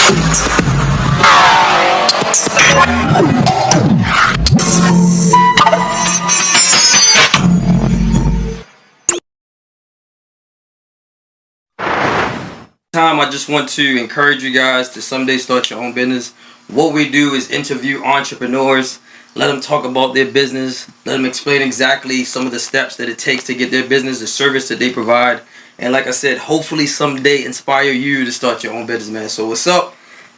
I just want to encourage you guys to someday start your own business. What we do is interview entrepreneurs, let them talk about their business, let them explain exactly some of the steps that it takes to get their business, the service that they provide, and like I said, hopefully someday inspire you to start your own business, man. So what's up?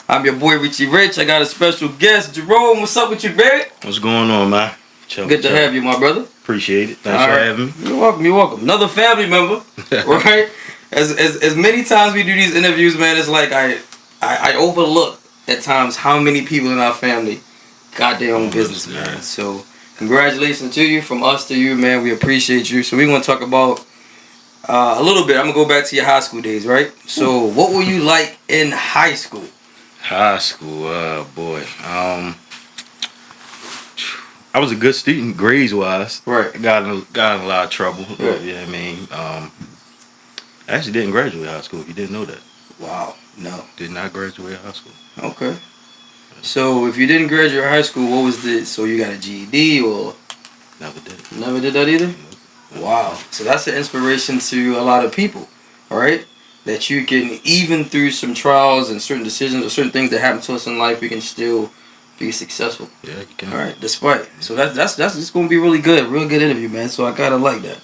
I'm your boy Richie Rich. I got a special guest, Jerome. What's up with you, baby? What's going on, man? Good to have you, my brother. Appreciate it. Thanks for having me. You're welcome. You're welcome. Another family member, right? As many times we do these interviews, man, it's like I overlook at times how many people in our family got their own business, man. So congratulations to you, from us to you, man. We appreciate you. So we're gonna talk about a little bit. I'm gonna go back to your high school days, right? So what were you like in high school? High school, boy. I was a good student, grades wise. Right. Got in a lot of trouble. Right. Yeah, I mean, I actually didn't graduate high school. If you didn't know that. Wow. No. Did not graduate high school. Okay. So if you didn't graduate high school, what was this? So you got a GED or? Never did. Never did that either? Wow. So that's an inspiration to a lot of people, all right? That you can, even through some trials and certain decisions or certain things that happen to us in life, we can still be successful. Yeah, you can. All right, despite. So that's just going to be really good. Real good interview, man. So I kind of like that.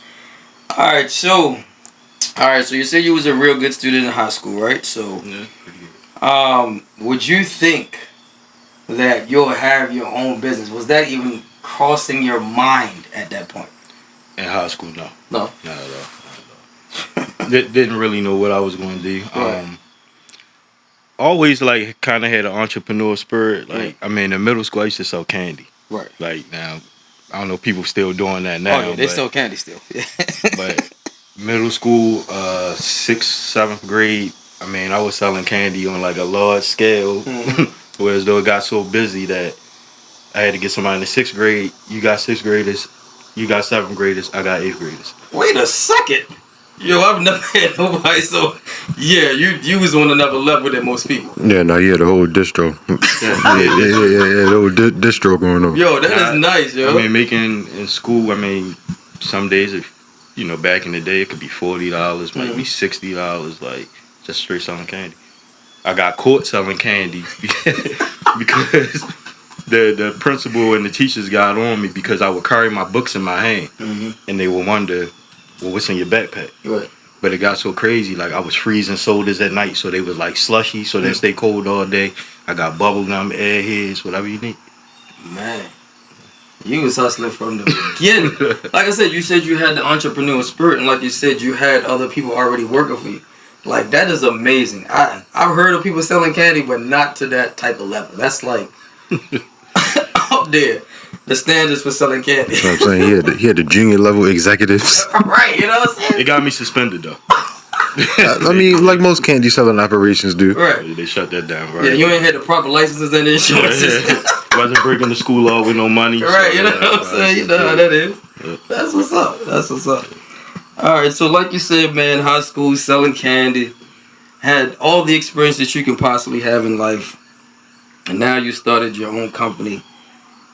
All right, so you said you was a real good student in high school, right? So yeah, pretty good. Would you think that you'll have your own business? Was that even crossing your mind at that point? In high school, no. No? Not at all. Didn't really know what I was going to do. Right. Always like kind of had an entrepreneur spirit. Like I mean, in middle school I used to sell candy. Right. Like now, I don't know if people still doing that now. Oh yeah, they sell candy still. But middle school, 6th, 7th grade, I mean, I was selling candy on like a large scale. Mm-hmm. Whereas though it got so busy that I had to get somebody in the 6th grade. You got 6th graders, you got 7th graders, I got 8th graders. Wait a second. Yo, I've never had nobody, so yeah, you was on another level than most people. Yeah, no, you had the whole distro. yeah, the whole distro going on. Yo, that is nice, yo. I mean, making in school, I mean, some days, back in the day, it could be $40, might be $60, like, just straight selling candy. I got caught selling candy because the principal and the teachers got on me because I would carry my books in my hand, and they would wonder, well, what's in your backpack? Right. But it got so crazy, like I was freezing sodas at night, so they was like slushy, so they stay cold all day. I got bubble gum, airheads, whatever you need. Man, you was hustling from the beginning. Like I said, you said you had the entrepreneurial spirit, and like you said, you had other people already working for you. Like, that is amazing. I've heard of people selling candy, but not to that type of level. That's like up there. The standards for selling candy. You know what I'm saying? He had the junior level executives. Right, you know what I'm saying? It got me suspended though. I mean, like most candy selling operations do. Right. They shut that down, right? Yeah, you ain't had the proper licenses and insurances. Wasn't breaking the school law with no money. Right, so, you know what I'm saying? You know how that is. Yeah. That's what's up. That's what's up. Alright, so like you said, man, high school, selling candy, had all the experience that you can possibly have in life, and now you started your own company.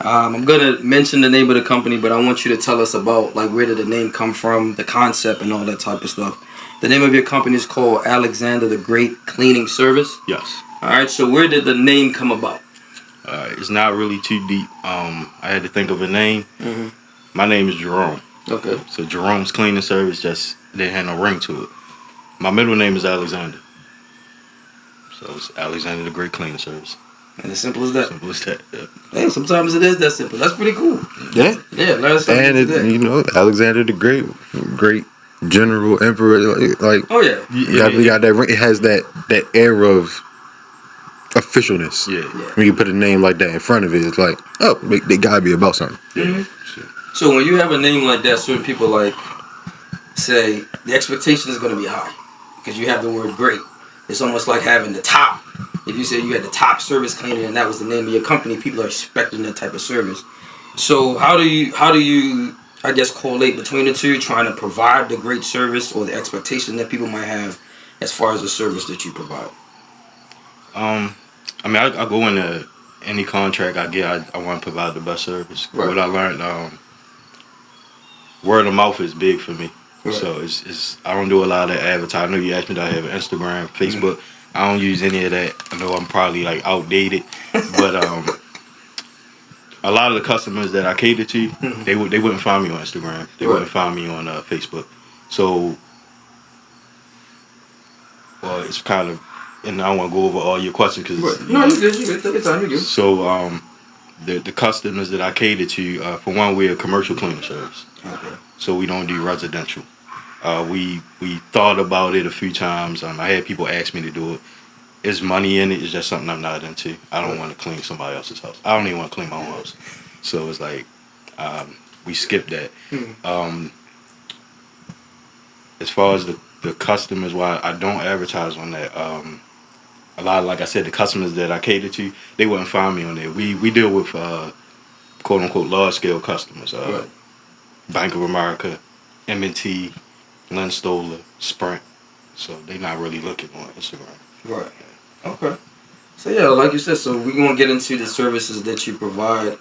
I'm gonna mention the name of the company, but I want you to tell us about, like, where did the name come from, the concept, and all that type of stuff. The name of your company is called Alexander the Great Cleaning Service. Yes. Alright, so where did the name come about? It's not really too deep. I had to think of a name. My name is Jerome. Okay. So Jerome's Cleaning Service just didn't have no ring to it. My middle name is Alexander. So it's Alexander the Great Cleaning Service. And as simple as that. Simple as that. Yeah. Hey, sometimes it is that simple. That's pretty cool. Yeah. Yeah, let us know. And Alexander the Great general emperor, like oh yeah. definitely got that ring. It has that air of officialness. Yeah. When you put a name like that in front of it, it's like, oh, they gotta be about something. So when you have a name like that, certain people like say the expectation is going to be high because you have the word great. It's almost like having the top. If you say you had the top service cleaner and that was the name of your company, people are expecting that type of service. So how do you I guess correlate between the two, trying to provide the great service or the expectation that people might have as far as the service that you provide? I mean, I go into any contract I get. I want to provide the best service. Right. What I learned, word of mouth is big for me. Right. So it's I don't do a lot of advertising. I know you asked me that I have Instagram, Facebook. I don't use any of that. I know I'm probably like outdated, but a lot of the customers that I cater to, they wouldn't find me on Instagram. They Right. wouldn't find me on Facebook. So, well, it's kind of, and I don't want to go over all your questions because Right. No, you good. You good. Take your time. You good. So, the customers that I cater to, for one, we're a commercial cleaning service. Okay. So we don't do residential. We thought about it a few times. I had people ask me to do it. There's money in it. It's just something I'm not into. I don't want to clean somebody else's house. I don't even want to clean my own house. So it's like we skipped that. As far as the customers, why I don't advertise on that. A lot of, like I said, the customers that I cater to, they wouldn't find me on there. We deal with quote unquote large scale customers. Right. Bank of America, M&T, Lynn Stoller, Sprint. So they're not really looking on Instagram. Right. Okay. So yeah, like you said, so we're gonna get into the services that you provide.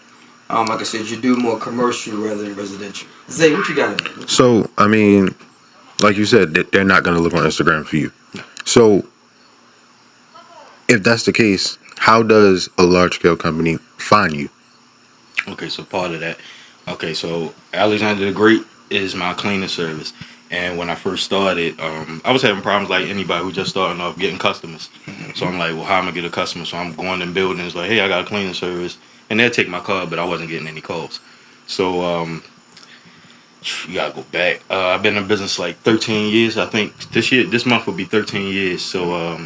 Like I said, you do more commercial rather than residential. Zay, what you got in there? So, I mean, like you said, they're not going to look on Instagram for you. So, if that's the case, how does a large scale company find you? Okay, so part of that. Okay, so Alexander the Great is my cleaning service. And when I first started, I was having problems like anybody who just starting off getting customers. So I'm like, well, how am I going to get a customer? So I'm going in buildings like, hey, I got a cleaning service. And they'll take my call, but I wasn't getting any calls. So you got to go back. I've been in business like 13 years. I think this month will be 13 years. So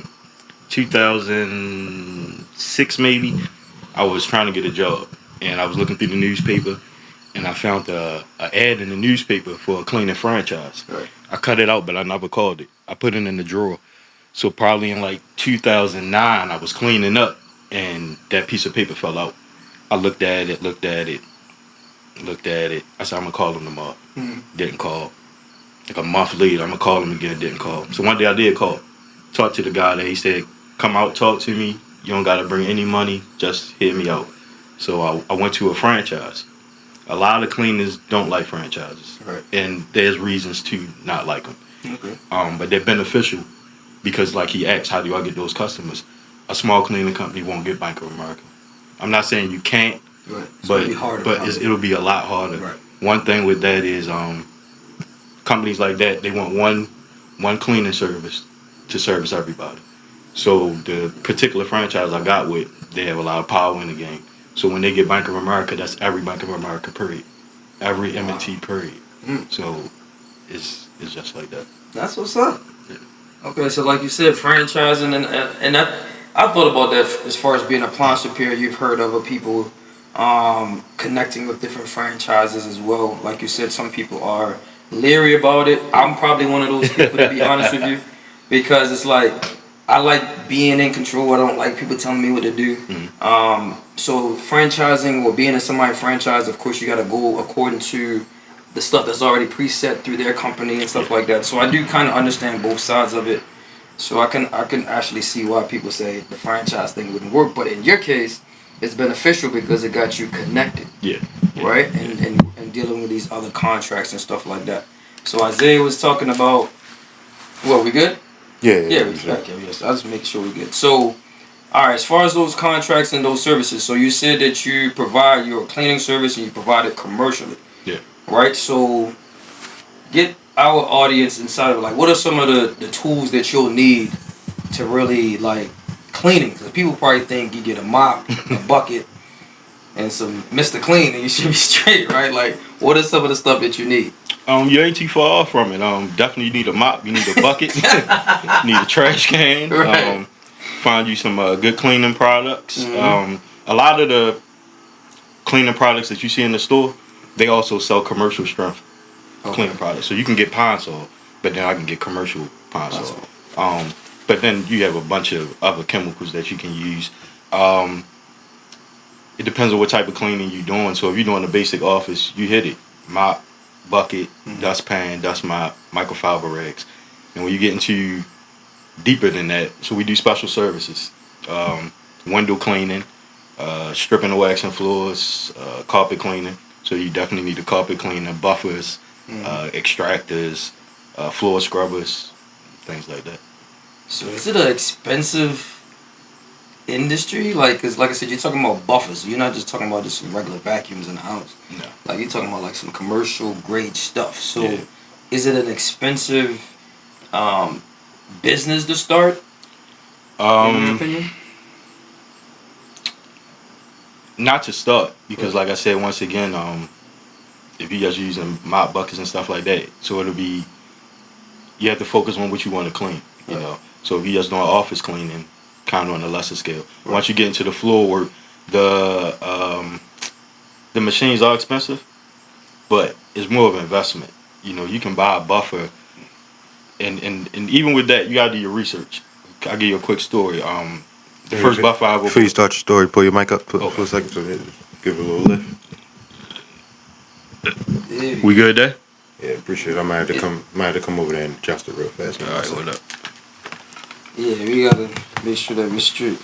2006 maybe, I was trying to get a job. And I was looking through the newspaper. And I found a ad in the newspaper for a cleaning franchise. Right. I cut it out, but I never called it. I put it in the drawer. So probably in like 2009, I was cleaning up, and that piece of paper fell out. I looked at it. I said, I'm gonna call him tomorrow. Didn't call. Like a month later, I'm gonna call him again. Didn't call. So one day I did call. Talked to the guy there. He said, come out, talk to me. You don't gotta bring any money. Just hear me out. So I went to a franchise. A lot of cleaners don't like franchises, Right. and there's reasons to not like them. Okay. But they're beneficial because, like he asked, how do I get those customers? A small cleaning company won't get Bank of America. I'm not saying you can't, Right. It's but gonna be harder it'll be a lot harder. Right. One thing with that is companies like that, they want one cleaning service to service everybody. So the particular franchise I got with, they have a lot of power in the game. So when they get Bank of America, that's every Bank of America period, every M&T period. So it's just like that. That's what's up. Yeah. Okay, so like you said, franchising and I thought about that as far as being a plan superior. You've heard other people connecting with different franchises as well. Like you said, some people are leery about it. I'm probably one of those people, to be honest with you, because it's like I like being in control. I don't like people telling me what to do. So franchising or being in somebody's franchise, of course, you got to go according to the stuff that's already preset through their company and stuff like that. So I do kind of understand both sides of it. So I can actually see why people say the franchise thing wouldn't work. But in your case, it's beneficial because it got you connected. Yeah. Right? And dealing with these other contracts and stuff like that. So Isaiah was talking about, we good? Yeah. Okay, yes. I was making sure we're good. So, all right, as far as those contracts and those services, so you said that you provide your cleaning service and you provide it commercially. Yeah. Right? So, get our audience inside of it. Like, what are some of the tools that you'll need to really, like, cleaning? Because people probably think you get a mop, a bucket, and some Mr. Clean and you should be straight, right? Like, what are some of the stuff that you need? You ain't too far off from it. Definitely you need a mop. You need a bucket. You need a trash can. Right. Find you some good cleaning products. Mm-hmm. A lot of the cleaning products that you see in the store, they also sell commercial strength cleaning products. So you can get Pine-Sol, but then I can get commercial Pine-Sol. But then you have a bunch of other chemicals that you can use. It depends on what type of cleaning you're doing. So if you're doing a basic office, you hit it. Mop, bucket, dustpan, dust mop, microfiber rags. And when you get into deeper than that, so we do special services. window cleaning, stripping and waxing floors, carpet cleaning. So you definitely need a carpet cleaner, buffers, extractors, floor scrubbers, things like that. So is it an expensive industry? Like, cause like I said, you're talking about buffers. So you're not just talking about just some regular vacuums in the house. No. Like you're talking about like some commercial grade stuff. So Yeah. is it an expensive business to start? In your opinion? Not to start, because like I said, once again, if you guys are using mop buckets and stuff like that, so it'll be, you have to focus on what you want to clean, you know. So if you just doing office cleaning, kind of on a lesser scale. Right. Once you get into the floor work, the machines are expensive, but it's more of an investment. You know, you can buy a buffer, and even with that, you gotta do your research. I'll give you a quick story. The first buffer I Before you start your story, pull your mic up for Okay. a second so give it a little lift. Yeah. We good there? Yeah, appreciate it. I might have to come over there and adjust it real fast. All right, what up? Yeah, we gotta make sure that we're straight.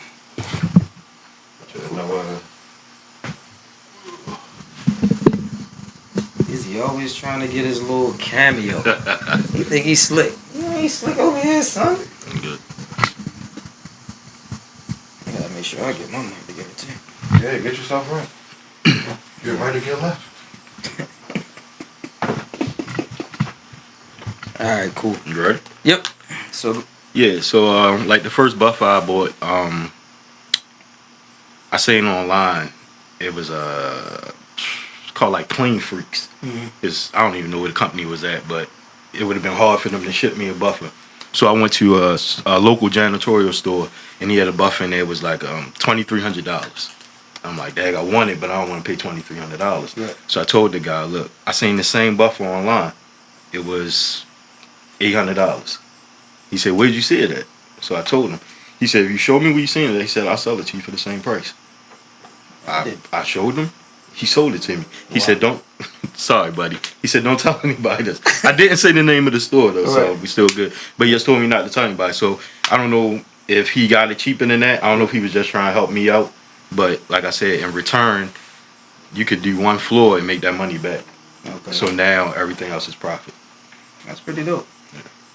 Izzy always trying to get his little cameo. You think he's slick? You ain't slick over here, son. I'm good. I gotta make sure I get my mic together too. Yeah, get yourself right. Get right or get left. All right, cool. You ready? Yep. So Yeah, so like the first buffer I bought, I seen online. It was called like Clean Freaks. It's, I don't even know where the company was at, but it would have been hard for them to ship me a buffer. So I went to a local janitorial store, and he had a buffer in there. It was like $2,300. I'm like, dang, I want it, but I don't want to pay $2,300. Right. So I told the guy, look, I seen the same buffer online. It was $800. He said, where'd you see it at? So I told him. He said, if you show me where you seen it, he said, I'll sell it to you for the same price. I showed him. He sold it to me. He said, don't, sorry, buddy. He said, don't tell anybody this. I didn't say the name of the store, though, so we still good. But he just told me not to tell anybody. So I don't know if he got it cheaper than that. I don't know if he was just trying to help me out. But like I said, in return, you could do one floor and make that money back. okay. So now everything else is profit. That's pretty dope.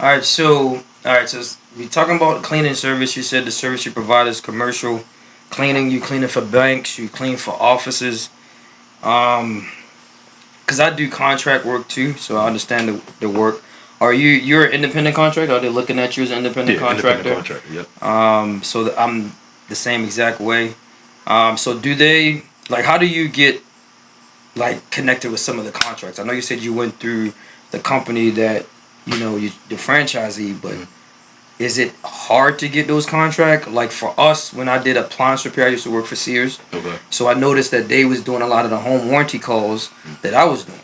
All right, so we talking about cleaning service. You said the service you provide is commercial cleaning. You clean it for banks. You clean for offices. Cause I do contract work too, so I understand the work. You're an independent contractor? Are they looking at you as an independent contractor? Independent contractor. Yep. So I'm the same exact way. So do they how do you get connected with some of the contracts? I know you said you went through the company that the franchisee, but is it hard to get those contracts? Like for us, when I did appliance repair, I used to work for Sears. Okay. So I noticed that they was doing a lot of the home warranty calls that I was doing,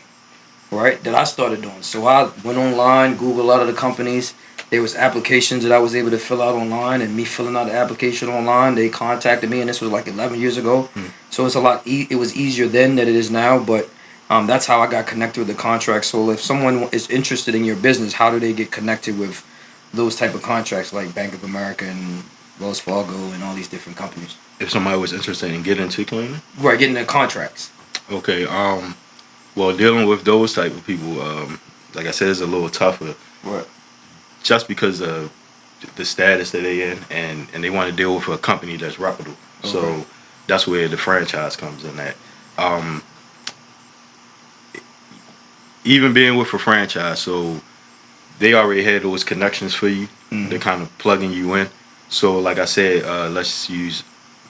right? That I started doing. So I went online, Googled a lot of the companies. There was applications that I was able to fill out online, and me filling out the application online, they contacted me, and this was like 11 years ago. So it's a lot. It was easier then than it is now, but that's how I got connected with the contract. So if someone is interested in your business, how do they get connected with those type of contracts like Bank of America and Wells Fargo and all these different companies? If somebody was interested in getting into cleaning? Right, getting the contracts. Okay. Well, dealing with those type of people, like I said, is a little tougher. Right. Just because of the status that they in, and they want to deal with a company that's reputable. Okay. So that's where the franchise comes in at. Even being with a franchise, so they already had those connections for you. They're kind of plugging you in. So like I said, let's use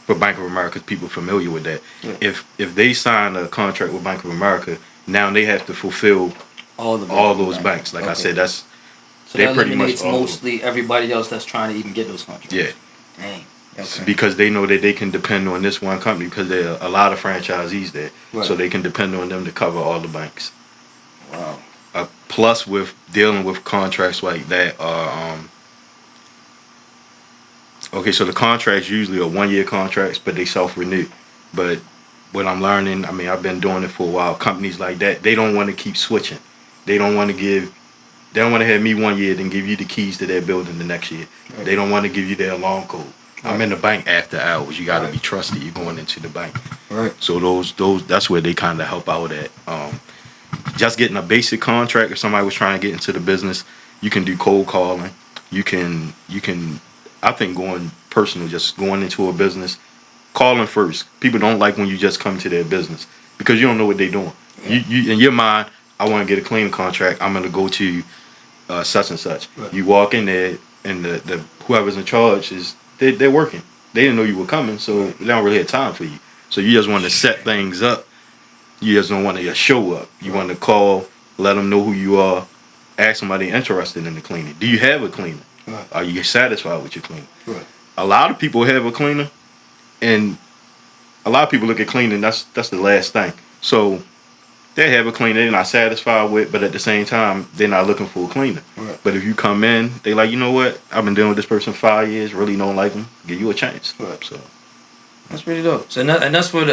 for Bank of America, people familiar with that. Yeah. If they sign a contract with Bank of America, now they have to fulfill all those banks. Like I said, that's so they pretty much mostly everybody else that's trying to even get those contracts. Yeah. Dang. Okay. Because they know that they can depend on this one company because there are a lot of franchisees there, so they can depend on them to cover all the banks. Wow. Plus, with dealing with contracts like that, okay, so the contracts usually are 1-year contracts, but they self-renew. But what I'm learning, I mean, I've been doing it for a while. Companies like that, they don't want to keep switching. They don't want to have me 1 year, then give you the keys to their building the next year. Right. They don't want to give you their alarm code. I'm in the bank after hours. You got to be trusted. You're going into the bank. Right. So those that's where they kind of help out at. Just getting a basic contract. If somebody was trying to get into the business, you can do cold calling. You can. I think going personal, just going into a business, calling first. People don't like when you just come to their business because you don't know what they're doing. You in your mind, I want to get a cleaning contract. I'm going to go to such and such. Right. You walk in there, and the whoever's in charge they're working. They didn't know you were coming, so they don't really have time for you. So you just want to set things up. You just don't want to just show up. You want to call, let them know who you are, ask somebody interested in the cleaning. Do you have a cleaner? Right. Are you satisfied with your cleaner? Right. A lot of people have a cleaner, and a lot of people look at cleaning. That's the last thing. So they have a cleaner they're not satisfied with, but at the same time, they're not looking for a cleaner. Right. But if you come in, they like, you know what? I've been dealing with this person 5 years, really don't like them. Give you a chance. Right. So that's pretty dope. So and that's what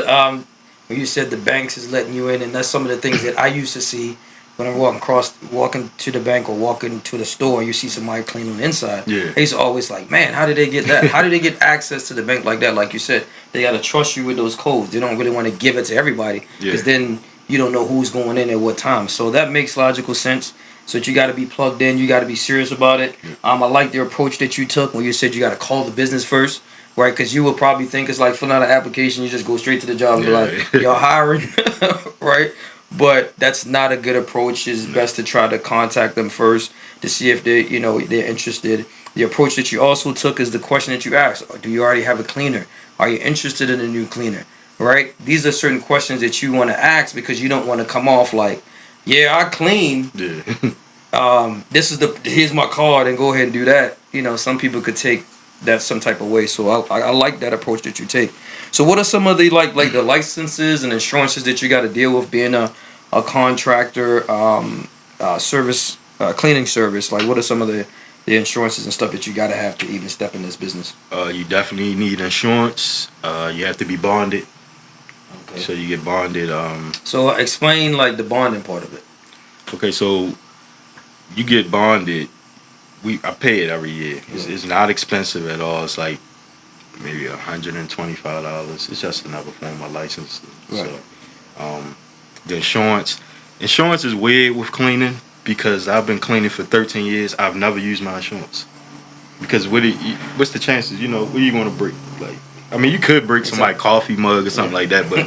when you said the banks is letting you in, and that's some of the things that I used to see when I'm walking to the bank or walking to the store, and you see somebody clean on the inside. Yeah. I used to always like, man, how did they get that? How did they get access to the bank like that? Like you said, they got to trust you with those codes. They don't really want to give it to everybody because then you don't know who's going in at what time. So that makes logical sense. So that you got to be plugged in. You got to be serious about it. Yeah. I like the approach that you took when you said you got to call the business first, right? Because you would probably think it's like filling out an application. You just go straight to the job and be like, you're hiring, right? But that's not a good approach. It's best to try to contact them first to see if they're interested. The approach that you also took is the question that you asked. Do you already have a cleaner? Are you interested in a new cleaner? Right? These are certain questions that you want to ask because you don't want to come off like, yeah, I clean. Yeah. Here's my card and go ahead and do that. Some people could take that some type of way. So I like that approach that you take. So what are some of the like the licenses and insurances that you got to deal with being a contractor, service, cleaning service? Like what are some of the insurances and stuff that you got to have to even step in this business? You definitely need insurance. You have to be bonded. Okay. So you get bonded. So explain like the bonding part of it. Okay, so you get bonded. I pay it every year. It's not expensive at all. It's like maybe $125. It's just another form of license. Right. So the insurance is weird with cleaning because I've been cleaning for 13 years. I've never used my insurance because what's the chances? What are you going to break? Like, I mean, you could break somebody's coffee mug or something like that, but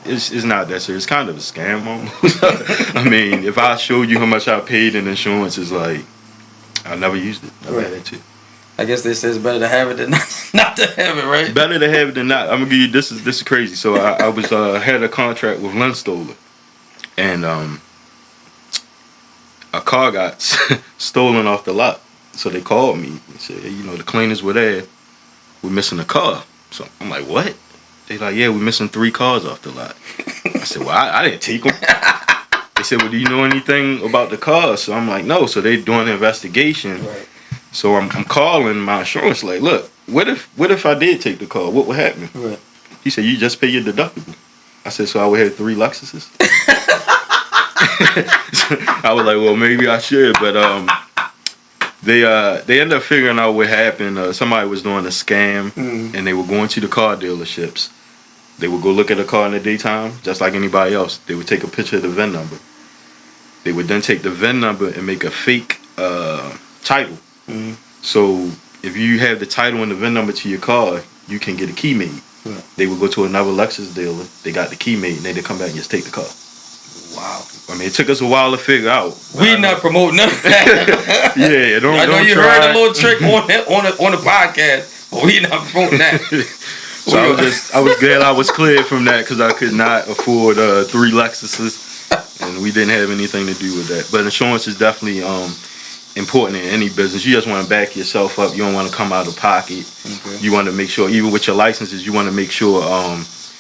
it's not that serious. It's kind of a scam almost. I mean, if I showed you how much I paid in insurance, it's like I never used it. Never had it too. I guess they say it's better to have it than not to have it, right? Better to have it than not. I'm gonna give you this is crazy. So I was had a contract with Lindstoller, and a car got stolen off the lot. So they called me and said, hey, the cleaners were there. We're missing a car. So I'm like, what? They like, yeah, we're missing 3 cars off the lot. I said, well, I didn't take them. They said, well, do you know anything about the car? So I'm like, no. So they doing an investigation. Right. So I'm calling my insurance like, look, what if I did take the car? What would happen? Right. He said, you just pay your deductible. I said, so I would have 3 Lexuses? I was like, well, maybe I should. But they ended up figuring out what happened. Somebody was doing a scam, and they were going to the car dealerships. They would go look at a car in the daytime, just like anybody else. They would take a picture of the VIN number. They would then take the VIN number and make a fake title. Mm-hmm. So if you have the title and the VIN number to your car, you can get a key made. Yeah. They would go to another Lexus dealer. They got the key made, and they'd come back and just take the car. Wow. I mean, it took us a while to figure out. We not promoting none of that. Yeah, don't. I know you heard a little trick on the podcast, but we not promoting that. So I was glad I was cleared from that because I could not afford 3 Lexuses, and we didn't have anything to do with that. But insurance is definitely important in any business. You just want to back yourself up. You don't want to come out of pocket. Okay. You want to make sure, even with your licenses, you want to make sure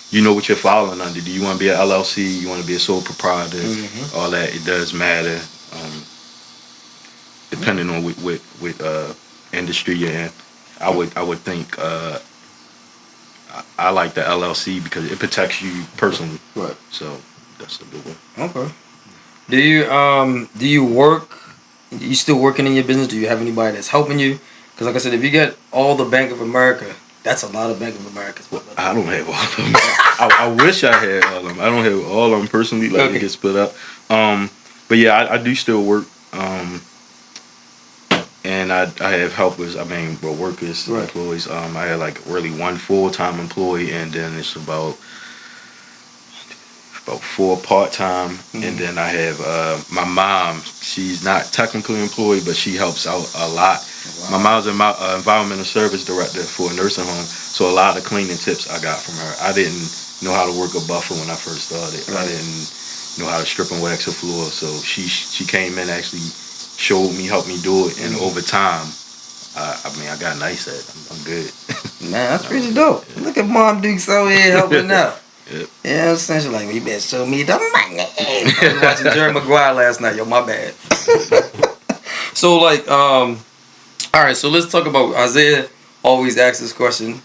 you know what you're filing under. Do you want to be an LLC? You want to be a sole proprietor? Mm-hmm. All that. It does matter, depending on what industry you're in. I would think I like the LLC because it protects you personally. Right. So that's a good one. Okay. Do you work? You still working in your business? Do you have anybody that's helping you? Because like I said, if you get all the Bank of America, that's a lot of Bank of Americas. I don't have all of them. I wish I had all of them. I don't have all of them personally. Like Okay. it gets split up. But yeah, I do still work. And I have helpers. I mean, well, workers, Right. employees. I had like really one full-time employee, and then it's about 4 part-time, and then I have my mom. She's not technically employed, but she helps out a lot. Wow. My mom's an environmental service director for a nursing home, so a lot of cleaning tips I got from her. I didn't know how to work a buffer when I first started. Right. I didn't know how to strip and wax a floor, so she came in, actually showed me, helped me do it, and over time, I mean, I got nice at it. I'm good. Man, that's pretty dope. Look at Mom Dukes out here helping out. Yep. Yeah, I'm saying? She's like, well, you better show me the money. I was watching Jerry Maguire last night. Yo, my bad. So, like, all right, so let's talk about, Isaiah always asks this question.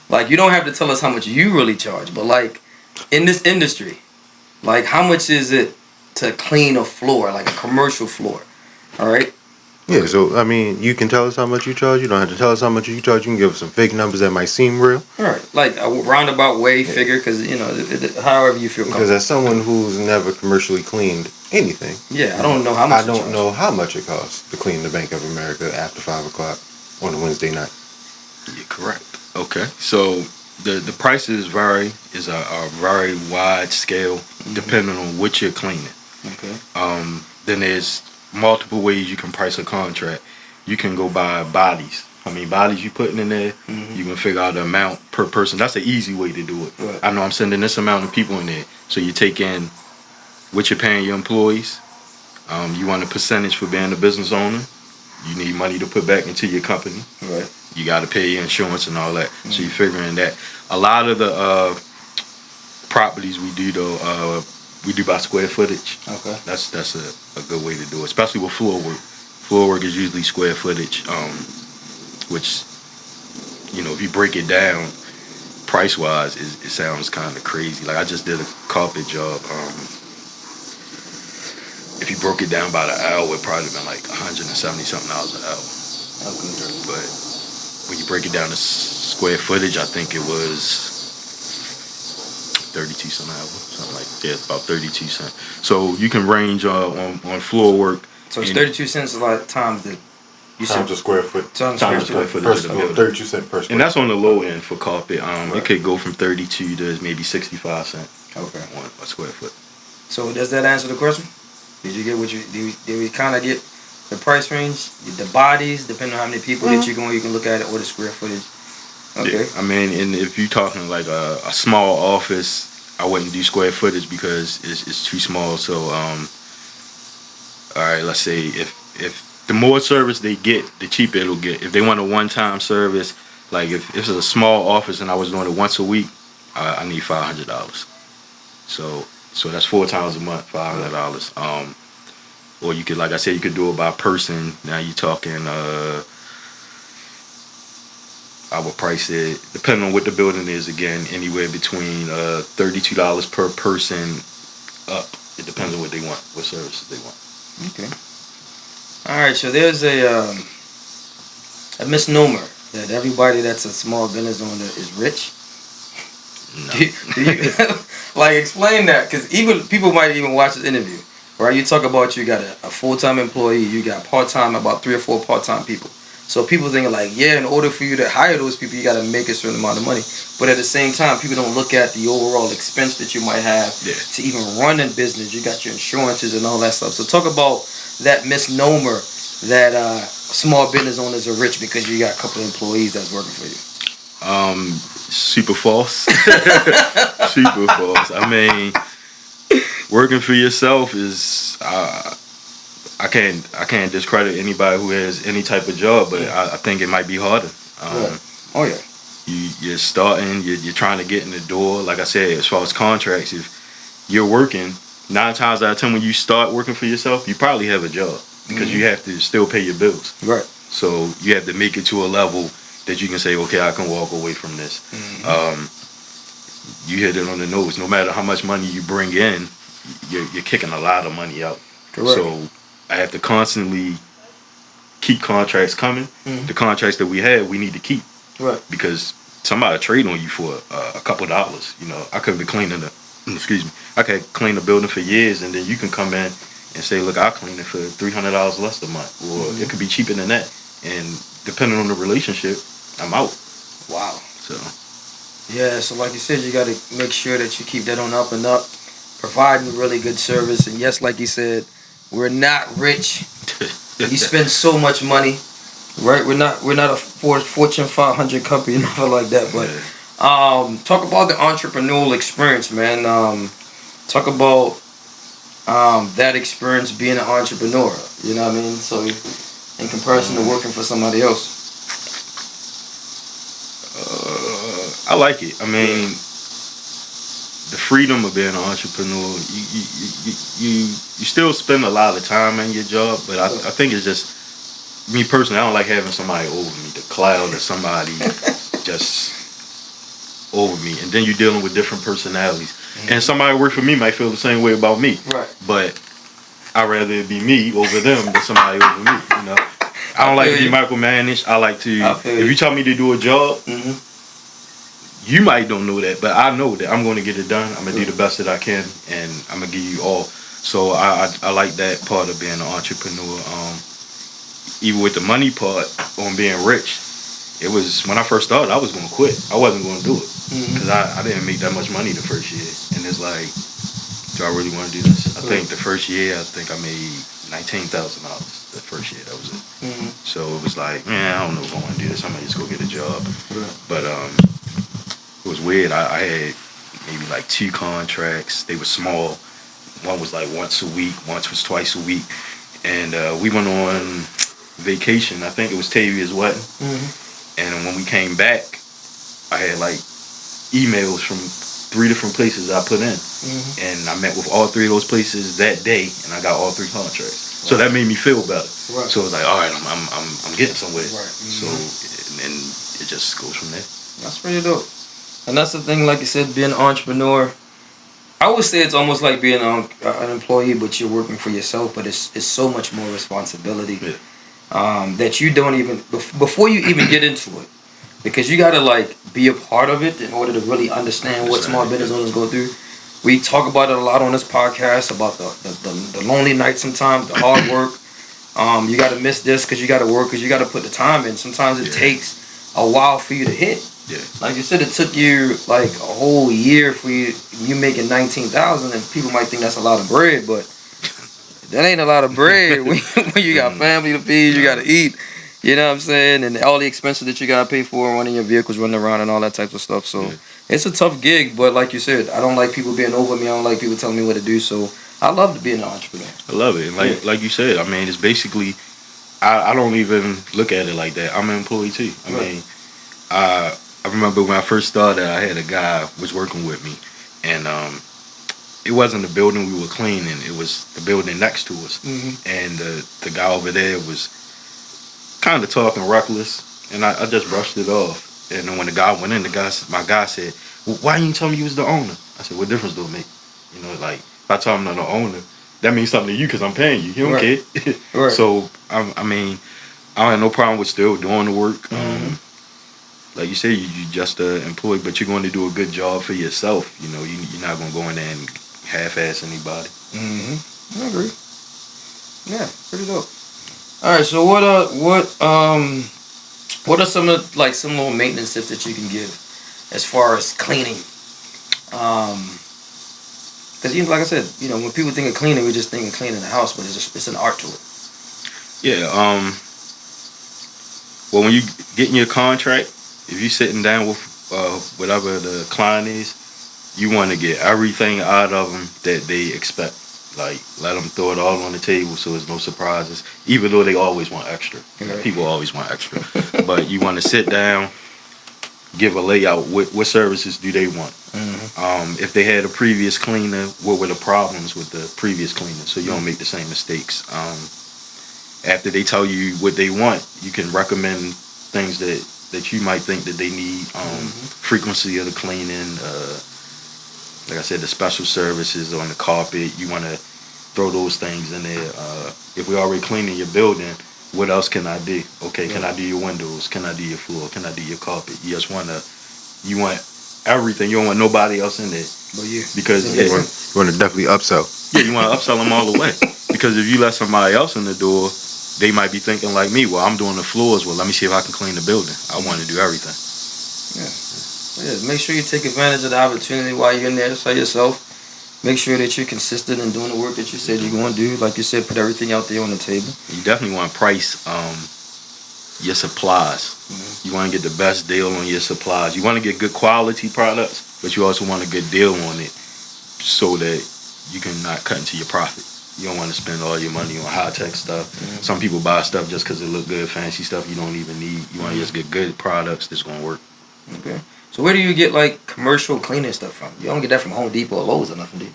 Like, you don't have to tell us how much you really charge, but, like, in this industry, like, how much is it to clean a floor, like a commercial floor? All right? Yeah, so I mean, you can tell us how much you charge. You don't have to tell us how much you charge. You can give us some fake numbers that might seem real. All right. Like, a roundabout way figure, because, you know, however you feel Because comfortable. as someone who's never commercially cleaned anything, Yeah, I don't know how much I don't know how much it costs to clean the Bank of America after 5 o'clock on a Wednesday night. You're correct. Okay, so the prices vary. Is a very wide scale depending on what you're cleaning. Okay. Then there's multiple ways you can price a contract. You can go by bodies. How many bodies you putting in there? You can figure out the amount per person. That's an easy way to do it. Right. I know I'm sending this amount of people in there. So you take in what you're paying your employees. You want a percentage for being a business owner. You need money to put back into your company. Right. You got to pay your insurance and all that. So you're figuring that. A lot of the properties we do though, we do by square footage. Okay. That's a good way to do it, especially with floor work. Floor work is usually square footage, which, you know, if you break it down price wise, it sounds kind of crazy. Like I just did a carpet job. If you broke it down by the hour, it probably been like $170 something an hour. Okay. But when you break it down to square footage, I think it was 32 cents an hour, something like that. Yeah, about 32 cents. So you can range on floor work. So it's 32 cents a lot times the. You Times a square foot. Times Times square square foot. footage of the building. 32 cents per square. And that's on the low end for carpet. Right. It could go from 32 to maybe 65 cents Okay. on a square foot. So does that answer the question? Did you get what you did? We kind of get the price range, the bodies, depending on how many people that you're going, you can look at it, or the square footage. Okay. Yeah. I mean, and if you're talking like a small office, I wouldn't do square footage because it's too small. So, all right, let's say if the more service they get, the cheaper it'll get. If they want a one-time service, like if it's a small office and I was doing it once a week, I need $500. So that's 4 times a month, $500. Or you could, like I said, you could do it by person. Now you're talking, I would price it, depending on what the building is, again, anywhere between $32 per person up. It depends on what they want, what services they want. Okay. All right. So there's a misnomer that everybody that's a small business owner is rich. No. Do you like explain that? Because even people might even watch this interview, right? You talk about you got a full-time employee, you got part-time, about 3 or 4 part-time people. So people thinking like, yeah, in order for you to hire those people, you got to make a certain amount of money. But at the same time, people don't look at the overall expense that you might have to even run a business. You got your insurances and all that stuff. So talk about that misnomer that small business owners are rich because you got a couple of employees that's working for you. Super false. Super false. I mean, working for yourself is I can't discredit anybody who has any type of job, but I think it might be harder. Right. Oh yeah. You're starting, you're trying to get in the door. Like I said, as far as contracts, if you're working, 9 times out of 10 when you start working for yourself, you probably have a job because you have to still pay your bills. Right. So you have to make it to a level that you can say, okay, I can walk away from this. You hit it on the nose. No matter how much money you bring in, you're kicking a lot of money out. Correct. So I have to constantly keep contracts coming. The contracts that we had, we need to keep. Right. Because somebody trade on you for a couple dollars. You know, I could be cleaning I could clean the building for years, and then you can come in and say, look, I'll clean it for $300 less a month, or it could be cheaper than that. And depending on the relationship, I'm out. Wow. So. Yeah, so like you said, you got to make sure that you keep that on up and up, providing really good service. And yes, like you said, we're not rich. You spend so much money, right? We're not a Fortune 500 company, nothing like that. But talk about the entrepreneurial experience, man. Talk about that experience being an entrepreneur. You know what I mean? So in comparison to working for somebody else. I like it. I mean, the freedom of being an entrepreneur. You still spend a lot of time in your job, but I think it's just me personally. I don't like having somebody over me, the cloud of somebody just over me, and then you're dealing with different personalities. And somebody work for me might feel the same way about me. Right. But I'd rather it be me over them than somebody over me. You know, I don't like to be micromanaged. I like to. If you tell me to do a job. You might don't know that, but I know that I'm going to get it done. I'm going to do the best that I can, and I'm going to give you all. So I like that part of being an entrepreneur. Even with the money part on being rich, it was, when I first started, I was going to quit. I wasn't going to do it because I didn't make that much money the first year. And it's like, do I really want to do this? I think the first year, I made $19,000 the first year. That was it. So it was like, man, I don't know if I want to do this. I might just go get a job. But it was weird. I had maybe like 2 contracts. They were small. One was like once a week. Once was twice a week. And we went on vacation. I think it was Tavia's wedding. And when we came back, I had like emails from 3 different places I put in. And I met with all 3 of those places that day, and I got all 3 contracts. So that made me feel better. So it was like, all right, I'm getting somewhere. So and it just goes from there. That's pretty dope. And that's the thing, like you said, being an entrepreneur. I would say it's almost like being an employee, but you're working for yourself. But it's so much more responsibility that you don't even, before you even get into it. Because you got to like be a part of it in order to really understand what small business owners go through. We talk about it a lot on this podcast, about the lonely nights sometimes, the hard work. You got to miss this because you got to work, because you got to put the time in. Sometimes it takes a while for you to hit. Like you said, it took you like a whole year for you making $19,000, and people might think that's a lot of bread, but that ain't a lot of bread when you got family to feed, you got to eat. You know what I'm saying? And all the expenses that you got to pay for, running your vehicles, running around, and all that type of stuff. So it's a tough gig, but like you said, I don't like people being over me. I don't like people telling me what to do. So I love to be an entrepreneur. I love it. Like you said, I mean, it's basically, I don't even look at it like that. I'm an employee too. I mean, I remember when I first started, I had a guy was working with me, and it wasn't the building we were cleaning. It was the building next to us. And the guy over there was kind of talking reckless, and I just brushed it off. And then when the guy went in, my guy said, well, why didn't you tell me you was the owner? I said, what difference do it make? You know, like, if I tell him I'm the owner, that means something to you because I'm paying you. You don't care. So, I mean, I don't have no problem with still doing the work. Like you say, you're just an employee, but you're going to do a good job for yourself. You know, you're not going to go in there and half-ass anybody. I agree. Yeah, pretty dope. All right, so what are some of some little maintenance tips that you can give as far as cleaning? Because like I said, when people think of cleaning, we just think of cleaning the house, but it's an art to it. Yeah. Well, when you get in your contract, if you're sitting down with whatever the client is, you want to get everything out of them that they expect. Like, let them throw it all on the table so there's no surprises, even though they always want extra. People always want extra. But you want to sit down, give a layout. What services do they want? If they had a previous cleaner, what were the problems with the previous cleaner, so you don't make the same mistakes. After they tell you what they want, you can recommend things that you might think that they need. Frequency of the cleaning, like I said, the special services on the carpet, you want to throw those things in there. If we're already cleaning your building, What else can I do? Okay, can I do your windows? Can I do your floor? Can I do your carpet? You want everything. You don't want nobody else in there. But yeah, Because You want to definitely upsell. yeah, you want to upsell them all the way. Because if you let somebody else in the door, they might be thinking like me. Well, I'm doing the floors. Well, let me see if I can clean the building. I want to do everything. Yeah, make sure you take advantage of the opportunity while you're in there. Just like yourself. Make sure that you're consistent in doing the work that you said you're going to do. Like you said, put everything out there on the table. You definitely want to price your supplies. You want to get the best deal on your supplies. You want to get good quality products, but you also want a good deal on it so that you can not cut into your profit. You don't want to spend all your money on high-tech stuff. Some people buy stuff just because it look good, fancy stuff you don't even need. You want to just get good products that's going to work. Okay. So where do you get like commercial cleaning stuff from? You don't get that from Home Depot or Lowe's or nothing, do you?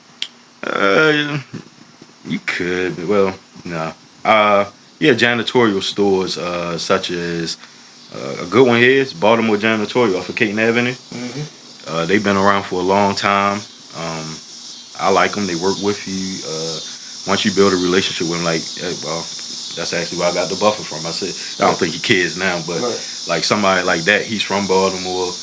You could, but well, no. Yeah, janitorial stores such as a good one here is Baltimore Janitorial off of Caton Avenue. They've been around for a long time. I like them. They work with you. Once you build a relationship with them, like, well, that's actually where I got the buffer from. I said, I don't think he cares now, but like somebody like that, he's from Baltimore.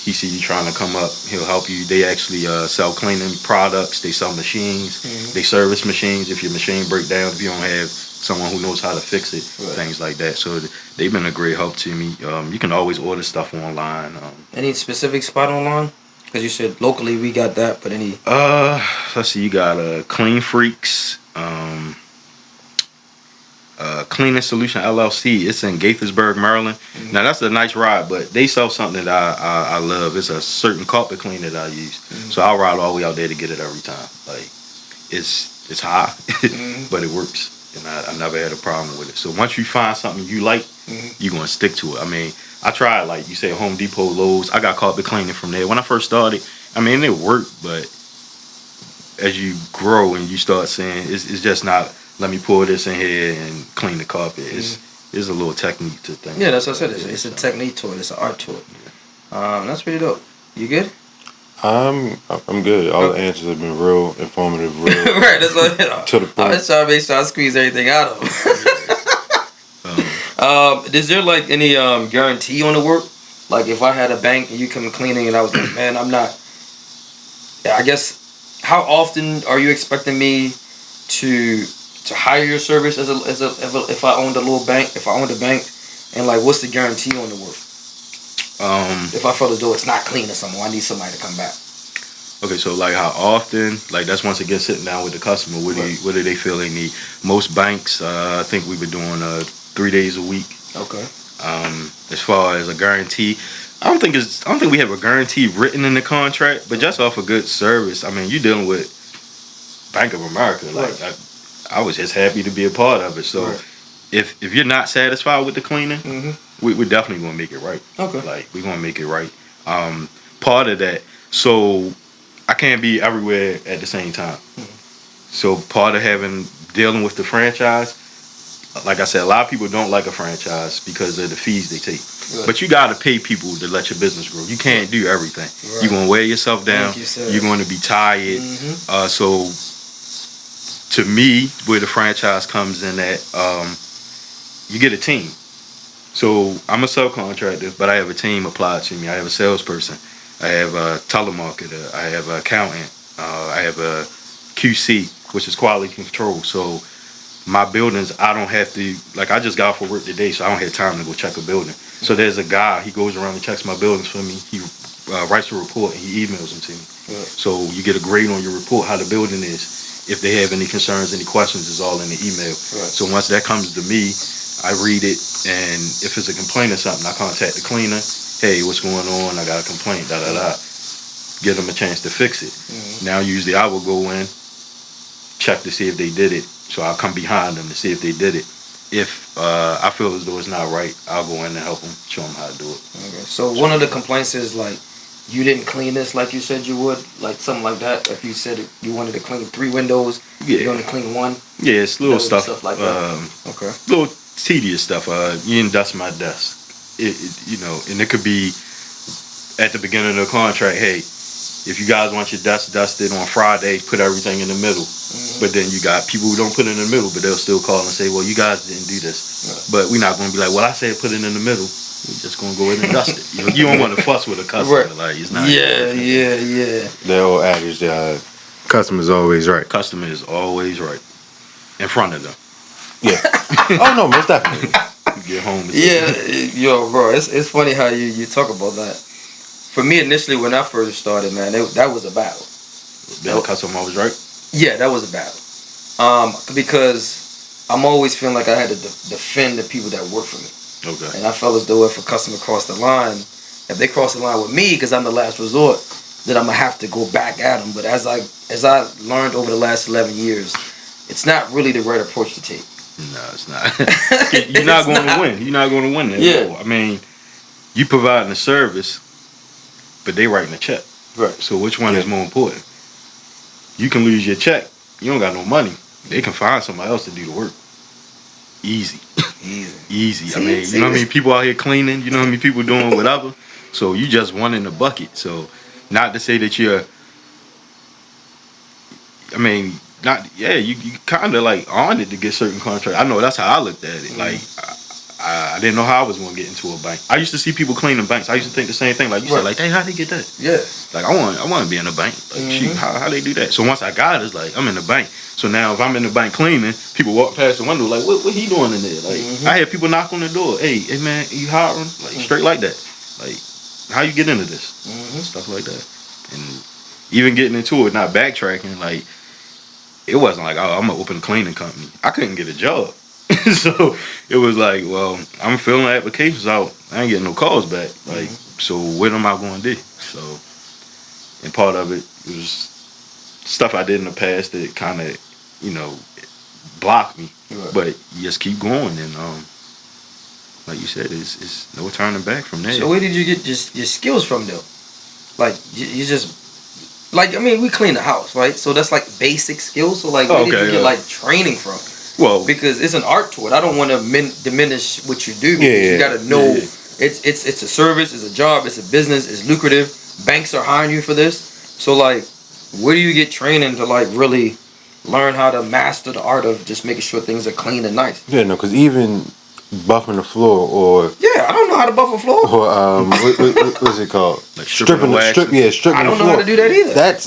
He see you trying to come up, he'll help you. They actually sell cleaning products. They sell machines. They service machines. If your machine break down, if you don't have someone who knows how to fix it, things like that. So they've been a great help to me. You can always order stuff online. Any specific spot online? Because you said locally we got that, but any? Let's see. You got Clean Freaks. Cleaning Solution LLC. It's in Gaithersburg, Maryland. Now that's a nice ride, but they sell something that I love. It's a certain carpet cleaner that I use. So I'll ride all the way out there to get it every time. Like it's high, but it works, and I never had a problem with it. So once you find something you like, you're gonna stick to it. I mean, I tried, like you say, Home Depot, Lowe's. I got carpet cleaning from there. When I first started, I mean, it worked, but as you grow and you start saying it's just not. Let me pour this in here and clean the carpet. It's a little technique to things. Yeah, that's what I said. It's a technique to it. It's an art to it. That's pretty dope. You good? I'm good. All the answers have been real informative, real right. That's what to the point. I'm just trying to make sure I squeeze everything out of them. Is there like any guarantee on the work? Like if I had a bank and you come cleaning and I was like, man, I'm not. I guess how often are you expecting me to hire your service as if I owned a little bank, if I owned a bank, and like what's the guarantee on the work? If I feel as though it's not clean or something, I need somebody to come back. Okay, so like how often? Like that's once again sitting down with the customer. What do they feel they need? Most banks, I think we were doing 3 days a week. Okay. As far as a guarantee, I don't think we have a guarantee written in the contract, but just off a good service. I mean, you're dealing with Bank of America. Like I was just happy to be a part of it. So if you're not satisfied with the cleaning, we're definitely gonna make it right. Okay. Like we're gonna make it right. Part of that, so I can't be everywhere at the same time. So part of dealing with the franchise, like I said, a lot of people don't like a franchise because of the fees they take. But you gotta pay people to let your business grow. You can't do everything. You're gonna wear yourself down. You're gonna be tired. So to me, where the franchise comes in at, you get a team. So I'm a subcontractor, but I have a team applied to me. I have a salesperson. I have a telemarketer. I have an accountant. I have a QC, which is quality control. So my buildings, I don't have to, like I just got off of work today, so I don't have time to go check a building. So there's a guy, he goes around and checks my buildings for me. He writes a report and he emails them to me. So you get a grade on your report, how the building is. If they have any concerns, any questions, it's all in the email. So once that comes to me, I read it, and if it's a complaint or something, I contact the cleaner. Hey, what's going on? I got a complaint, Give them a chance to fix it. Now usually I will go in, check to see if they did it. So I'll come behind them to see if they did it. If I feel as though it's not right, I'll go in and help them, show them how to do it. Okay. So one of the complaints is like, you didn't clean this like you said you would, like something like that. If you said you wanted to clean 3 windows, you only clean 1. Yeah, it's little stuff like that. Okay. Little tedious stuff. You didn't dust my desk. And it could be at the beginning of the contract. Hey, if you guys want your desk dusted on Friday, put everything in the middle. But then you got people who don't put it in the middle, but they'll still call and say, well, you guys didn't do this. But we're not going to be like, well, I said put it in the middle. We're just going to go in and dust it. You don't want to fuss with a customer. Right. Like, it's not. Yeah. The old adage, customer's always right. Customer is always right. In front of them. Yeah. Oh, no, most definitely. You get home. Yo, bro, it's funny how you talk about that. For me, initially, when I first started, man, that was a battle. The customer always right? Yeah, that was a battle. Because I'm always feeling like I had to defend the people that work for me. Okay. And I felt as though if a customer crossed the line, if they cross the line with me, because I'm the last resort, then I'm gonna have to go back at them. But as I learned over the last 11 years, it's not really the right approach to take. No, it's not. You're not going to win. You're not going to win that. Yeah. No. I mean, you providing a service, but they writing a check. Right. So which one is more important? You can lose your check. You don't got no money. They can find somebody else to do the work. Easy. I mean, you know how many people out here cleaning? You know how many people doing whatever? So you just one in the bucket. So not to say that you're, I mean, you kind of like on it to get certain contracts. I know that's how I looked at it. Like, I didn't know how I was going to get into a bank. I used to see people cleaning banks. I used to think the same thing. Like you said, like, hey, how'd they get that? Yeah. Like, I want to be in a bank. Like, shoot, how they do that? So once I got it, it's like, I'm in the bank. So now if I'm in the bank cleaning, people walk past the window like, what he doing in there? Like, I had people knock on the door. Hey man, you hiring? Like, straight like that. Like, how you get into this? Stuff like that. And even getting into it, not backtracking, like, it wasn't like, oh, I'm going to open a cleaning company. I couldn't get a job. So it was like, well, I'm filling applications out. I ain't getting no calls back. Like, so what am I going to do? So, and part of it was stuff I did in the past that kind of, blocked me. Right. But you just keep going, and like you said, it's no turning back from there. So where did you get your skills from, though? Like, you just, like, I mean, we clean the house, right? So that's like basic skills. So like, where did you get like training from? Well, because it's an art to it. I don't want to diminish what you do. You got to know it's a service, it's a job, it's a business, it's lucrative. Banks are hiring you for this. So like, where do you get training to like really learn how to master the art of just making sure things are clean and nice? Yeah, no, because even buffing the floor or I don't know how to buff a floor. Or what's it called? Like stripping the strip. Yeah, stripping. I don't the know floor. how to do that either. That's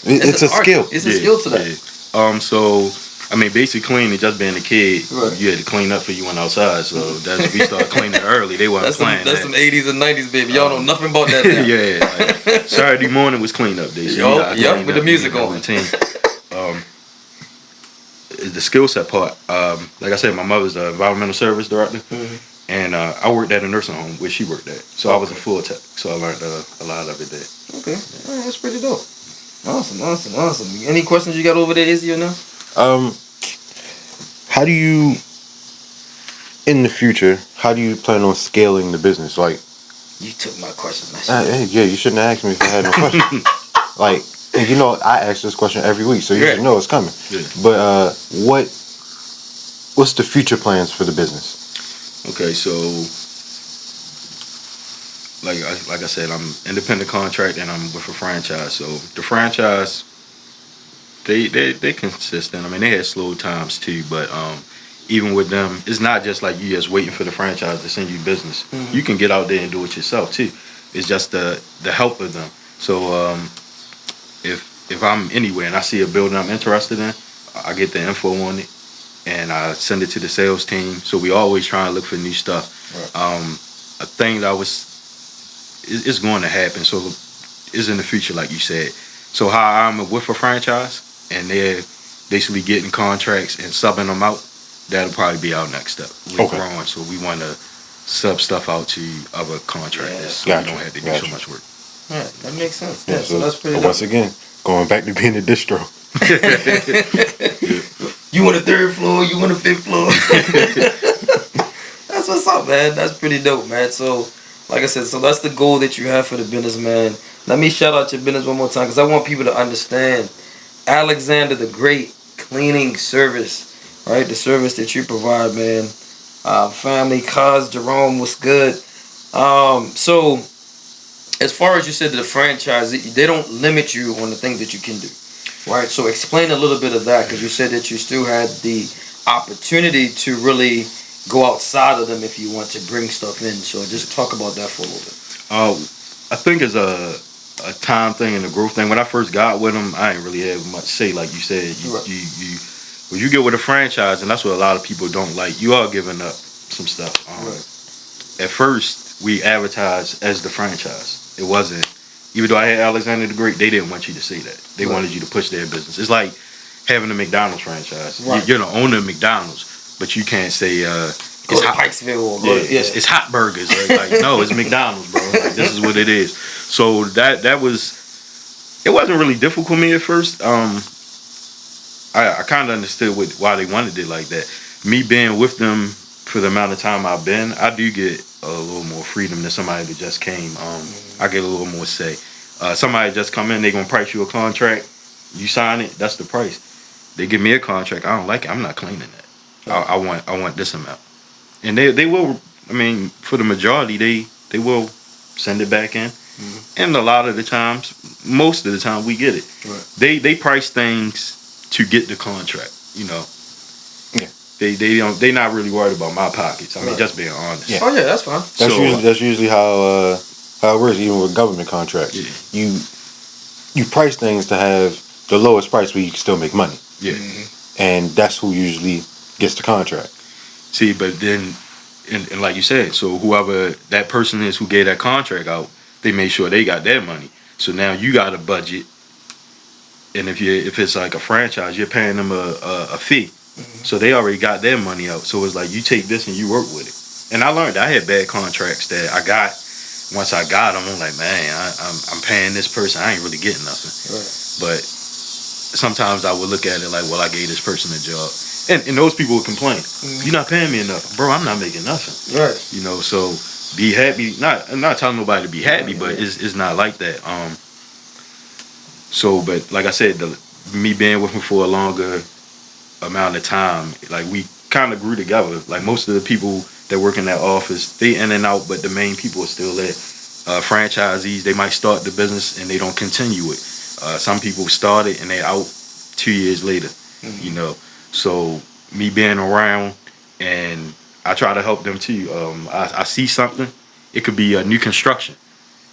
it's a skill. It's a skill to that. So I mean, basically cleaning, just being a kid, you had to clean up for you went outside. So that's we started cleaning early. They wasn't playing that's some 80s and 90s, baby. Y'all know nothing about that now. Like, Saturday morning was clean up day. So with the music on. The skill set part. Like I said, my mother's the environmental service director, and I worked at a nursing home where she worked at. So I was a full tech. So I learned a lot of it there. Okay, that's pretty dope. Awesome. Any questions you got over there, Izzy, or no? How do you, in the future, how do you plan on scaling the business? Like, you took my question. You shouldn't have asked me if I had no question. Like, and I ask this question every week, so you should know it's coming. Yeah. But what's the future plans for the business? Okay, so like I said, I'm independent contract and I'm with a franchise. So the franchise, they consistent. I mean, they had slow times too, but even with them, it's not just like you just waiting for the franchise to send you business. You can get out there and do it yourself too. It's just the help of them. So if I'm anywhere and I see a building I'm interested in, I get the info on it and I send it to the sales team. So we always try to look for new stuff. Right. A thing that it's going to happen. So it's in the future, like you said. So how I'm with a franchise and they're basically getting contracts and subbing them out, that'll probably be our next step. We're growing, so we want to sub stuff out to other contractors so we don't have to do so much work. Yeah, that makes sense. Yeah, so that's pretty. Once again, going back to being a distro. You want a third floor? You want a fifth floor? That's what's up, man. That's pretty dope, man. So, like I said, so that's the goal that you have for the business, man. Let me shout out your business one more time because I want people to understand Alexander the Great cleaning service, right? The service that you provide, man. Family, cuz, Jerome, what's good? So as far as you said, the franchise, they don't limit you on the things that you can do, right? So explain a little bit of that, because you said that you still had the opportunity to really go outside of them if you want to bring stuff in. So just talk about that for a little bit. I think it's a time thing and a growth thing. When I first got with them, I ain't really have much say. Like you said, you when you get with a franchise, and that's what a lot of people don't like. You are giving up some stuff. At first, we advertised as the franchise. It wasn't. Even though I had Alexander the Great, they didn't want you to say that. They wanted you to push their business. It's like having a McDonald's franchise. Right. You're the owner of McDonald's, but you can't say Go to Pikesville or go to, it's hot burgers. Right? Like, no, it's McDonald's, bro. Like, this is what it is. So that was, it wasn't really difficult for me at first. I kind of understood why they wanted it like that. Me being with them for the amount of time I've been, I do get a little more freedom than somebody that just came. I get a little more say. Somebody just come in, they gonna price you a contract. You sign it, that's the price. They give me a contract, I don't like it, I'm not claiming that. I want this amount. And they will, I mean, for the majority, they will send it back in. And a lot of the times, most of the time, we get it. Right. They price things to get the contract, you know. Yeah. They not really worried about my pockets. I mean, just being honest. Yeah. Oh yeah, that's fine. That's usually how it works, even with government contracts. Yeah. You price things to have the lowest price where you can still make money. Yeah. And that's who usually gets the contract. See, but then, and like you said, so whoever that person is who gave that contract out, they made sure they got their money. So now you got a budget, and if it's like a franchise, you're paying them a fee. So they already got their money out. So it's like you take this and you work with it. And I learned I had bad contracts that I got. Once I got them, I'm like, man, I'm paying this person. I ain't really getting nothing. Right. But sometimes I would look at it like, well, I gave this person a job. And those people would complain. You're not paying me enough. Bro, I'm not making nothing. Right. You know, so be happy. I'm not telling nobody to be happy, but it's not like that. So, but like I said, me being with him for a longer amount of time, like we kind of grew together. Like most of the people that work in that office, they in and out, but the main people are still there. Franchisees, they might start the business and they don't continue it. Some people start it and they out 2 years later, you know. So me being around, and I try to help them too. I see something. It could be a new construction.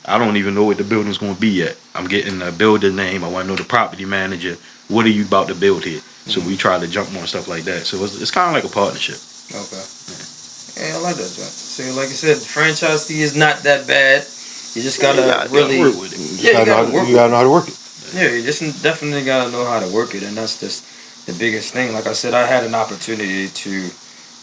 I don't even know what the building's going to be yet. I'm getting a builder name. I want to know the property manager. What are you about to build here? So we try to jump on stuff like that. So it's kind of like a partnership. Okay. Yeah, I like that, John. So like I said, the franchise fee is not that bad. You just gotta really work with it. You gotta know how to work it. Yeah, you just definitely gotta know how to work it, and that's just the biggest thing. Like I said, I had an opportunity to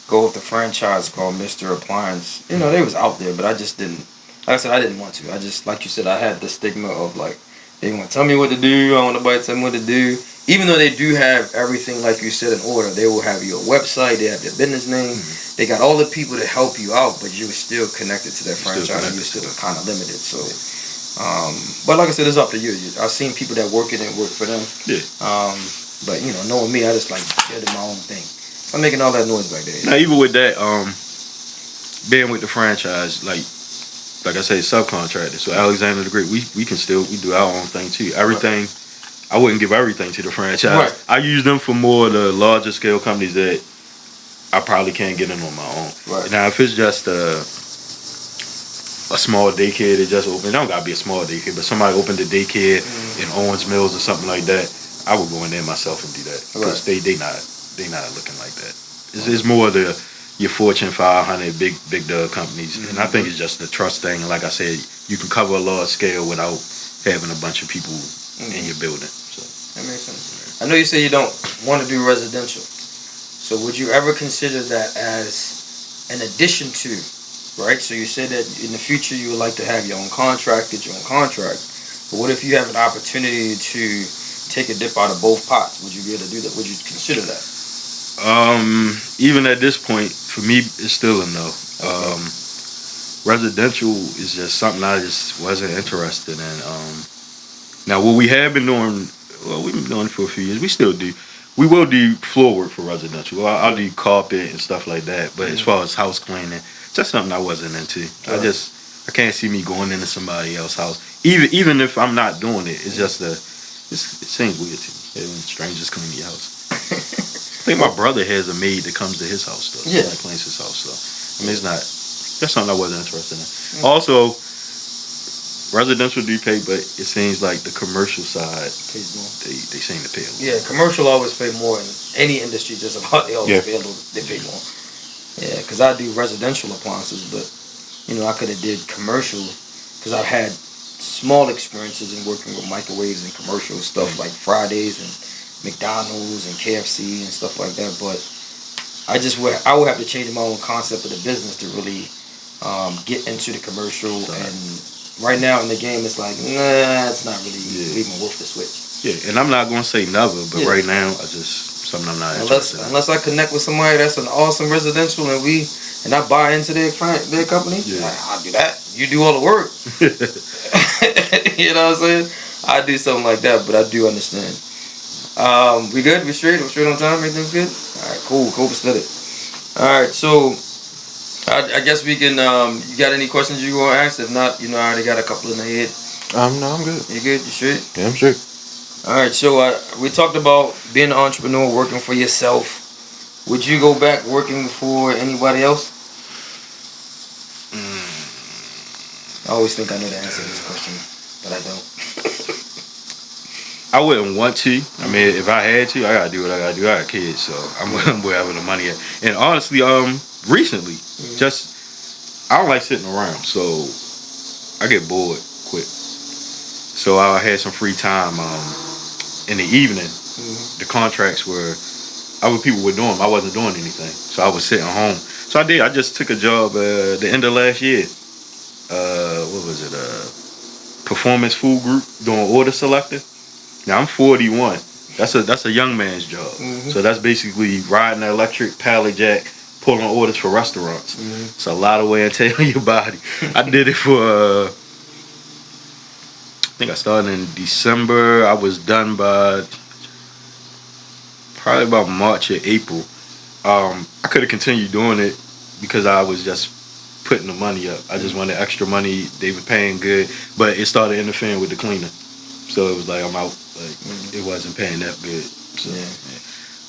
go with the franchise called Mr. Appliance. You know, they was out there, but I just didn't. Like I said, I didn't want to. I just, like you said, I had the stigma of like, they want to tell me what to do. I want nobody to tell me what to do. Even though they do have everything, like you said, in order, they will have your website, they have your business name, they got all the people to help you out, but you were still connected to that franchise, and you're still kind of limited. So, but like I said, it's up to you. I've seen people that work it and work for them. Yeah. But you know, knowing me, I just like did my own thing. I'm making all that noise back there. Now, even with that, being with the franchise, like I say, subcontracted. So Alexander the Great, we do our own thing too. Everything. Right. I wouldn't give everything to the franchise. Right. I use them for more of the larger scale companies that I probably can't get in on my own. Right. Now, if it's just a small daycare that just opened, it don't gotta be a small daycare, but somebody opened a daycare in Owens Mills or something like that, I would go in there myself and do that because they not looking like that. It's more your Fortune 500 big dog companies, and I think it's just the trust thing. And like I said, you can cover a large scale without having a bunch of people in your building. So that makes sense. I know you say you don't want to do residential, so would you ever consider that as an addition to, right? So you said that in the future you would like to have your own contract, get your own contract, but what if you have an opportunity to take a dip out of both pots? Would you be able to do that? Would you consider that? Even at this point, for me, it's still a no. Okay. Residential is just something I just wasn't interested in. Now, what we have been doing, well, we've been doing it for a few years. We still do. We will do floor work for residential. I'll do carpet and stuff like that. But as far as house cleaning, just something I wasn't into. Right. I I can't see me going into somebody else's house. Even if I'm not doing it, it's just it seems weird to me when strangers come in your house. I think my brother has a maid that comes to his house though. Yeah. Like cleans his house. So I mean, it's not. That's something I wasn't interested in. Also, residential do pay, but it seems like the commercial side Pays more. they seem to pay a little. Yeah, commercial always pay more in any industry. Just about they always pay a little. They pay more. Yeah, because I do residential appliances, but you know I could have did commercial because I've had small experiences in working with microwaves and commercial stuff like Fridays and McDonald's and KFC and stuff like that. But I would have to change my own concept of the business to really get into the commercial. And right now in the game, it's like, nah, it's not really even worth the switch. Yeah, and I'm not gonna say never, but right now I just something I'm not interested in. Unless I connect with somebody that's an awesome residential and I buy into their company, I'll do that. You do all the work. You know what I'm saying? I do something like that, but I do understand. We good? We straight? We're straight on time? Everything's good? Alright, cool. Copacetic. Alright, so I guess we can you got any questions you want to ask? If not, you know I already got a couple in the head. No, I'm good. You good? You straight? Yeah, I'm straight. Alright, so we talked about being an entrepreneur, working for yourself. Would you go back working for anybody else? I always think I know the answer to this question, but I don't. I wouldn't want to. I mean, if I had to, I gotta do what I gotta do. I got kids, so I'm wherever the money at. And honestly, recently, just I don't like sitting around, so I get bored quick. So I had some free time in the evening. The contracts were other people were doing. I wasn't doing anything, so I was sitting home. So I did. I just took a job the end of last year. What was it? Performance Food Group doing order selecting. Now I'm 41. That's a young man's job. So that's basically riding an electric pallet jack, pulling orders for restaurants. It's a lot of wear and tear on your body. I did it for I think I started in December. I was done by probably about March or April. I could have continued doing it because I was just putting the money up. I just wanted extra money. They were paying good, but it started interfering with the cleaner. So it was like I'm out. Like it wasn't paying that good. So,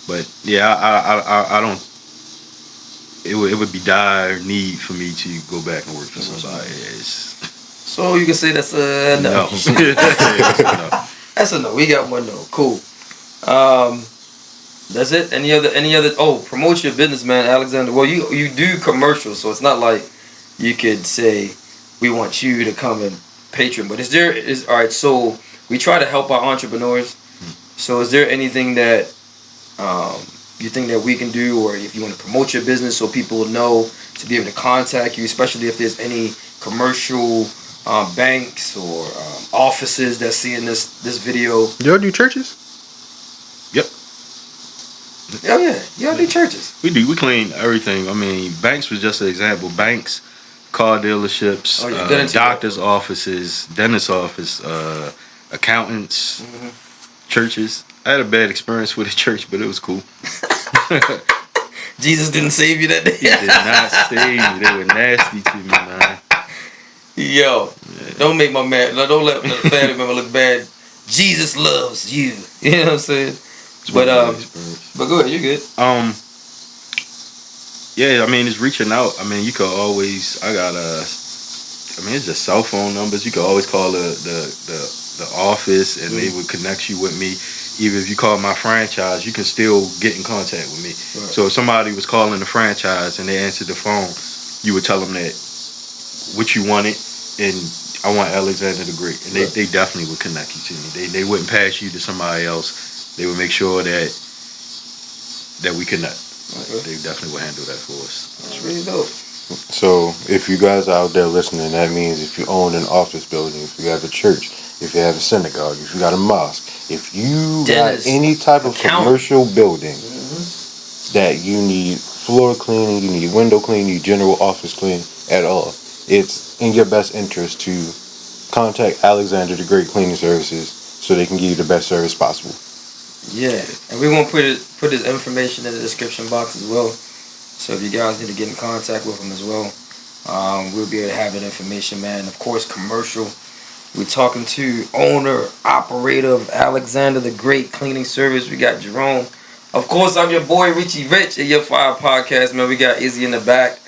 but yeah, I don't. It would be dire need for me to go back and work for somebody. So you can say that's a no. That's a no. We got one no. Cool. That's it. Any other? Oh, promote your business, man, Alexander. Well, you do commercials, so it's not like you could say we want you to come and patron. But all right. So we try to help our entrepreneurs. So is there anything that you think that we can do, or if you want to promote your business so people will know to be able to contact you, especially if there's any commercial banks or offices that's seeing this video? Y'all do churches? Yep. Oh yeah, y'all do churches. We do. We clean everything. I mean, banks was just an example. Banks, car dealerships, doctors' offices, dentist office, accountants, churches. I had a bad experience with a church, but it was cool. Jesus didn't save you that day. He did not save me. They were nasty to me, man. Yo, don't make my man. Don't let the family member look bad. Jesus loves you. You know what I'm saying? But go ahead. You're good. Yeah. I mean, it's reaching out. I mean, you could always. I mean, it's just cell phone numbers. You could always call the office, and they would connect you with me. Even if you call my franchise, you can still get in contact with me. Right. So if somebody was calling the franchise and they answered the phone, you would tell them that what you wanted, and I want Alexander the Great, and they definitely would connect you to me. They wouldn't pass you to somebody else. They would make sure that we connect. Right. They definitely would handle that for us. That's really dope. So if you guys are out there listening, that means if you own an office building, if you have a church, if you have a synagogue, if you got a mosque, if you got any type of commercial building that you need floor cleaning, you need window cleaning, you need general office cleaning at all, it's in your best interest to contact Alexander the Great Cleaning Services so they can give you the best service possible. Yeah, and we won't put his information in the description box as well. So if you guys need to get in contact with him as well, We'll be able to have that information, man. Of course, commercial. We're talking to owner, operator of Alexander the Great Cleaning Service. We got Jerome. Of course, I'm your boy Richie Rich at Your Fire Podcast, man. We got Izzy in the back.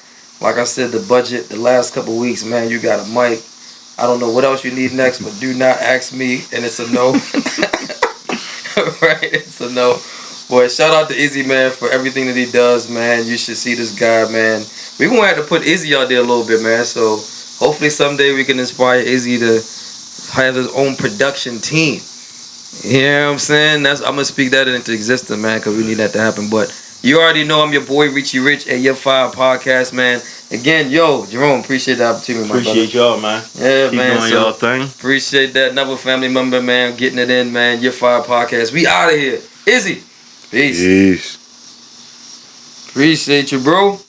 Like I said, the budget, the last couple weeks, man, you got a mic. I don't know what else you need next, but do not ask me, and it's a no. Right? It's a no. Boy, shout out to Izzy, man, for everything that he does, man. You should see this guy, man. We're going to have to put Izzy out there a little bit, man. So hopefully someday we can inspire Izzy to have his own production team. You know what I'm saying? I'm going to speak that into existence, man, because we need that to happen. But you already know I'm your boy, Richie Rich, at Your Fire Podcast, man. Again, yo, Jerome, appreciate the opportunity, my brother. Appreciate y'all, man. Yeah, Keep man. doing y'all thing. Appreciate that. Another family member, man, getting it in, man. Your Fire Podcast. We out of here. Izzy. Peace. Peace. Appreciate you, bro.